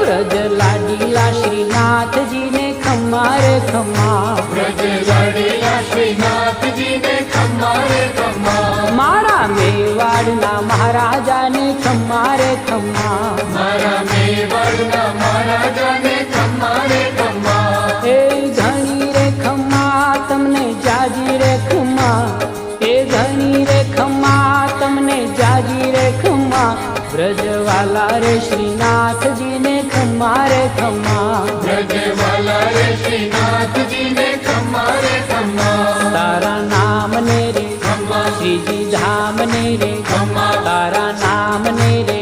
ब्रज लाडीला श्रीनाथ जी ने खम्मा रे खम्मा, ब्रज लाडीला श्रीनाथ जी ने खम्मा रे खम्मा, मारा मेवाड़ना महाराजा ने खम्मा रे खम्मा, मारा मेवाड़ना महाराजा ने खम्मा रे खम्मा, ए घणी रे खम्मा तमने जाजी रे खम्मा, ए घणी रे खम्मा तमने जाजी रे खम्मा, ब्रजवाला रे श्रीनाथ जी ने खम्मा रे खम्मा, ब्रजवाला रे श्रीनाथ जी ने खम्मा रे खम्मा, तारा नाम ने रे खम्मा, श्री जी धाम ने रे खम्मा, तारा नाम ने रे